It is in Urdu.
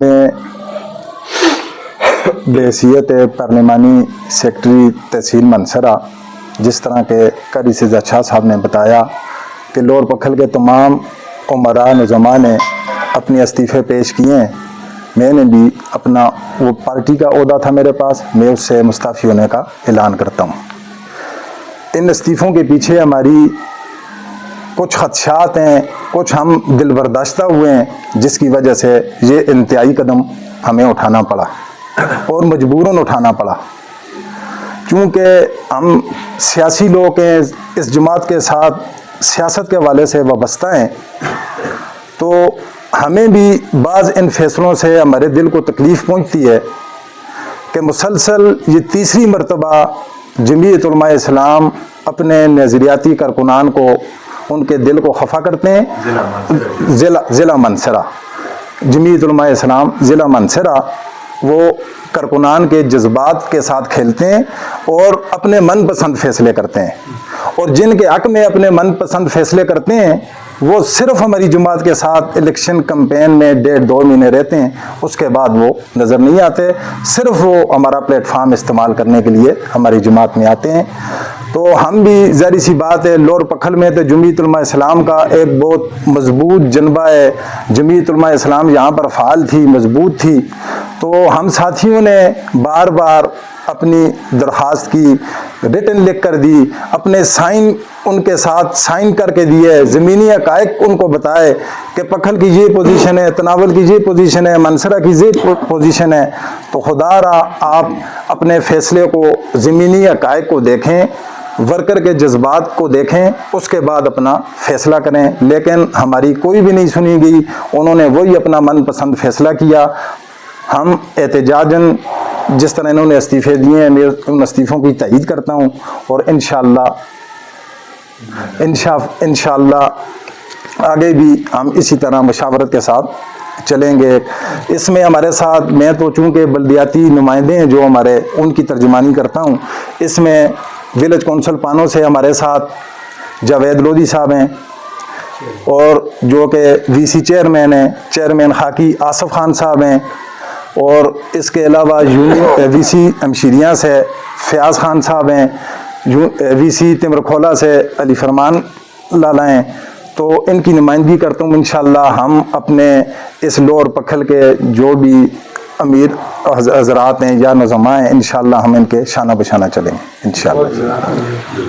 میں بحیثیت پارلیمانی سیکرٹری تحصیل منسرا، جس طرح کے قاری سجاد شاہ صاحب نے بتایا کہ لور پکھل کے تمام عمراء نظماء نے اپنے استعفے پیش کیے ہیں، میں نے بھی اپنا وہ پارٹی کا عہدہ تھا میرے پاس، میں اس سے مستعفی ہونے کا اعلان کرتا ہوں۔ ان استعفوں کے پیچھے ہماری کچھ خدشات ہیں، کچھ ہم دل برداشتہ ہوئے ہیں، جس کی وجہ سے یہ انتہائی قدم ہمیں اٹھانا پڑا اور مجبوراً اٹھانا پڑا، چونکہ ہم سیاسی لوگ ہیں، اس جماعت کے ساتھ سیاست کے حوالے سے وابستہ ہیں، تو ہمیں بھی بعض ان فیصلوں سے ہمارے دل کو تکلیف پہنچتی ہے کہ مسلسل یہ تیسری مرتبہ جمعیت علماء اسلام اپنے نظریاتی کارکنان کو، ان کے دل کو خفا کرتے ہیں۔ ضلع منسرا جمعیت علماء اسلام ضلع منسرا وہ کارکنان کے جذبات کے ساتھ کھیلتے ہیں اور اپنے من پسند فیصلے کرتے ہیں، اور جن کے حق میں اپنے من پسند فیصلے کرتے ہیں وہ صرف ہماری جماعت کے ساتھ الیکشن کمپین میں 1.5-2 مہینے رہتے ہیں، اس کے بعد وہ نظر نہیں آتے، صرف وہ ہمارا پلیٹ فارم استعمال کرنے کے لیے ہماری جماعت میں آتے ہیں۔ تو ہم بھی ظاہر سی بات ہے، لور پکھل میں تو جمعیت علماء اسلام کا ایک بہت مضبوط جنبہ ہے، جمعیت علماء اسلام یہاں پر فعال تھی، مضبوط تھی، تو ہم ساتھیوں نے بار بار اپنی درخواست کی، ریٹن لکھ کر دی، اپنے سائن ان کے ساتھ سائن کر کے دیے، زمینی حقائق ان کو بتائے کہ پکھل کی یہ پوزیشن ہے، تناول کی یہ پوزیشن ہے، منسرا کی یہ پوزیشن ہے، تو خدا را آپ اپنے فیصلے کو، زمینی حقائق کو دیکھیں، ورکر کے جذبات کو دیکھیں، اس کے بعد اپنا فیصلہ کریں۔ لیکن ہماری کوئی بھی نہیں سنی گئی، انہوں نے وہی اپنا من پسند فیصلہ کیا۔ ہم احتجاجاً جس طرح انہوں نے استعفے دیے ہیں، میں ان استعفوں کی تائید کرتا ہوں، اور انشاءاللہ آگے بھی ہم اسی طرح مشاورت کے ساتھ چلیں گے۔ اس میں ہمارے ساتھ، میں تو چونکہ بلدیاتی نمائندے ہیں جو ہمارے، ان کی ترجمانی کرتا ہوں، اس میں ولیج کونسل پانوں سے ہمارے ساتھ جاوید لودھی صاحب ہیں، اور جو کہ وی سی چیئرمین ہیں، چیئرمین خاکی آصف خان صاحب ہیں، اور اس کے علاوہ وی سی امشیریاں سے فیاض خان صاحب ہیں، وی سی تمرکھولا سے علی فرمان لالا ہیں، تو ان کی نمائندگی کرتا ہوں۔ انشاءاللہ ہم اپنے اس لور پکھل کے جو بھی امیر حضرات ہیں یا نظماء ہیں، انشاءاللہ ہم ان کے شانہ بشانہ چلیں گے انشاءاللہ۔